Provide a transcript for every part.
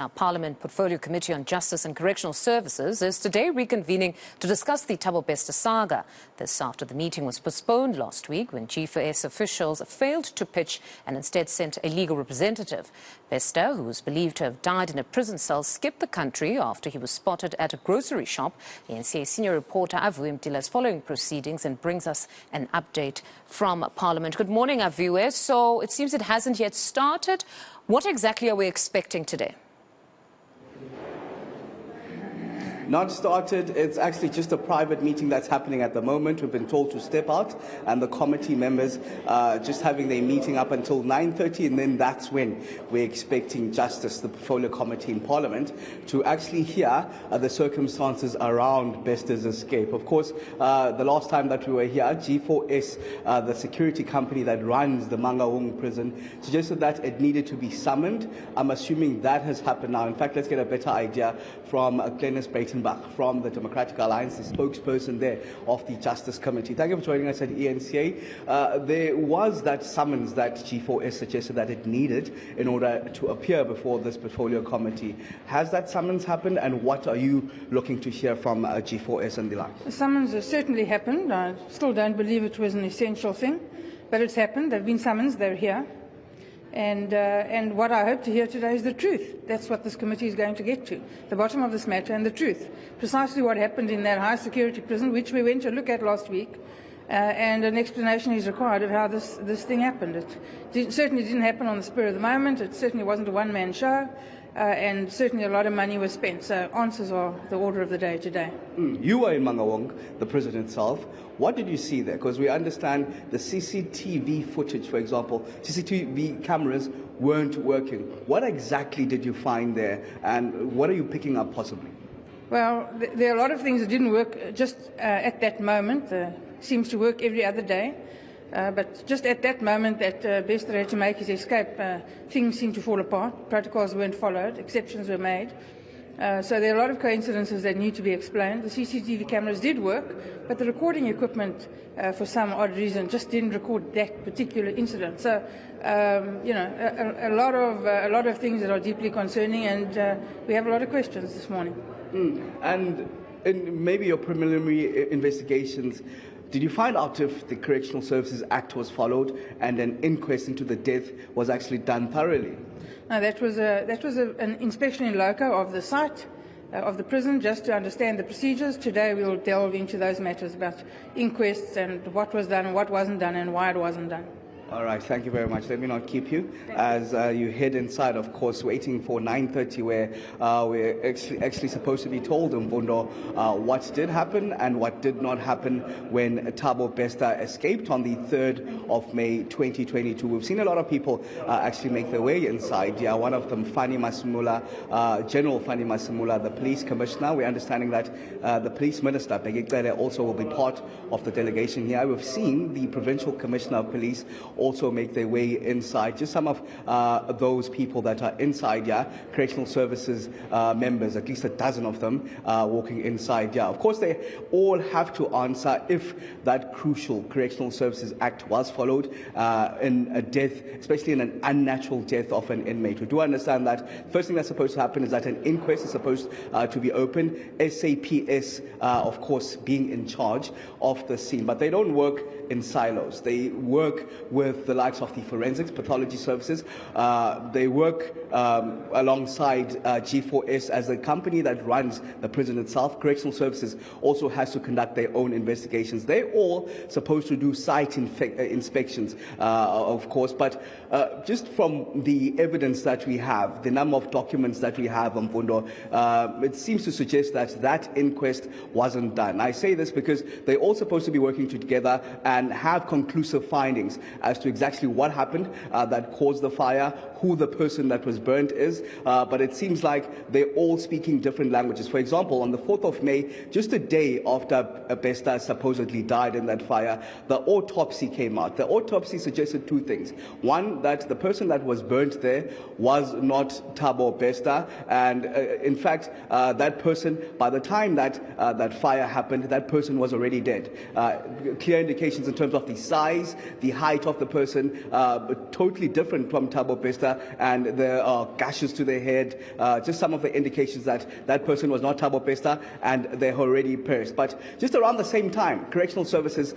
Our Parliament Portfolio Committee on Justice and Correctional Services is today reconvening to discuss the Thabo Bester saga. This after the meeting was postponed last week when G4S officials failed to pitch and instead sent a legal representative. Bester, who was believed to have died in a prison cell, skipped the country after he was spotted at a grocery shop. The eNCA senior reporter Aviwe Mtila is following proceedings and brings us an update from Parliament. Good morning, Aviwe. So it seems it hasn't yet started. What exactly are we expecting today? Not started. It's actually just a private meeting that's happening at the moment. We've been told to step out, and the committee members just having their meeting up until 9:30, and then that's when we're expecting Justice, the Portfolio Committee in Parliament, to actually hear the circumstances around Bester's escape. Of course, the last time that we were here, G4S, the security company that runs the Mangaung prison, suggested that it needed to be summoned. I'm assuming that has happened now. In fact, let's get a better idea from Glennis Brayton from the Democratic Alliance, the spokesperson there of the Justice Committee. Thank you for joining us at eNCA. There was that summons that G4S suggested that it needed in order to appear before this Portfolio Committee. Has that summons happened, and what are you looking to hear from G4S and the like? The summons has certainly happened. I still don't believe it was an essential thing, but it's happened. They've been summons, they're here. And what I hope to hear today is the truth. That's what this committee is going to get to, the bottom of this matter and the truth. Precisely what happened in that high security prison, which we went to look at last week, and an explanation is required of how this thing happened. It certainly didn't happen on the spur of the moment. It certainly wasn't a one-man show. And certainly a lot of money was spent. So answers are the order of the day today. You were in Mangaung, the prison itself. What did you see there? Because we understand the CCTV footage, for example, CCTV cameras weren't working. What exactly did you find there, and what are you picking up possibly? Well, there are a lot of things that didn't work just at that moment. Seems to work every other day. But just at that moment that Bester had to make his escape, things seemed to fall apart. Protocols weren't followed. Exceptions were made. So there are a lot of coincidences that need to be explained. The CCTV cameras did work, but the recording equipment, for some odd reason, just didn't record that particular incident. So, a lot of things that are deeply concerning, and we have a lot of questions this morning. And in maybe your preliminary investigations, did you find out if the Correctional Services Act was followed and an inquest into the death was actually done thoroughly? No, that was an inspection in loco of the site of the prison, just to understand the procedures. Today we will delve into those matters about inquests and what was done and what wasn't done and why it wasn't done. All right, thank you very much. Let me not keep you as you head inside, of course, waiting for 9:30, where we're actually supposed to be told, Mfundo, what did happen and what did not happen when Thabo Bester escaped on the 3rd of May 2022. We've seen a lot of people actually make their way inside. Yeah, one of them, Fani Masimula, General Fani Masimula, the police commissioner. We're understanding that the police minister, Begekere, also will be part of the delegation here. We've seen the provincial commissioner of police also make their way inside. Just some of those people that are inside, Correctional Services members, at least a dozen of them walking inside, Of course, they all have to answer if that crucial Correctional Services Act was followed in a death, especially in an unnatural death of an inmate. We do understand that first thing that's supposed to happen is that an inquest is supposed to be opened, SAPS, of course, being in charge of the scene. But they don't work in silos. They work with the likes of the forensics, pathology services. They work alongside G4S as the company that runs the prison itself. Correctional Services also has to conduct their own investigations. They're all supposed to do site inspections, of course, but just from the evidence that we have, the number of documents that we have, Mfundo, it seems to suggest that that inquest wasn't done. I say this because they're all supposed to be working together and have conclusive findings as to exactly what happened that caused the fire, who the person that was burnt is, but it seems like they're all speaking different languages. For example, on the 4th of May, just a day after Bester supposedly died in that fire, the autopsy came out. The autopsy suggested two things. One, that the person that was burnt there was not Thabo Bester, and in fact, that person, by the time that that fire happened, that person was already dead. Clear indications in terms of the size, the height of the person, totally different from Thabo Bester, and there are gashes to their head, just some of the indications that that person was not Thabo Bester, and they're already perished. But just around the same time, Correctional Services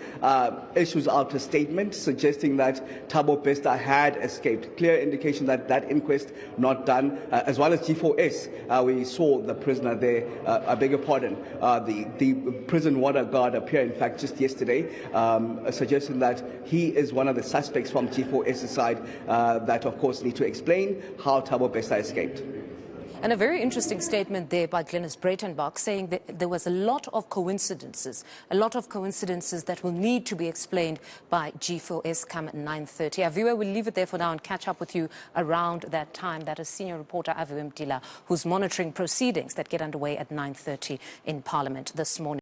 issues out a statement suggesting that Thabo Bester had escaped. Clear indication that that inquest not done, as well as G4S. We saw the prisoner there, I beg your pardon, the prison water guard appear, in fact, just yesterday, suggesting that he is one of the suspects from G4S's side that, of course, need to explain how Thabo Bester escaped. And a very interesting statement there by Glenys Breitenbach saying that there was a lot of coincidences that will need to be explained by G4S come at 9:30. Aviwe, we'll leave it there for now and catch up with you around that time. That is senior reporter Aviwe Mtila, who's monitoring proceedings that get underway at 9:30 in Parliament this morning.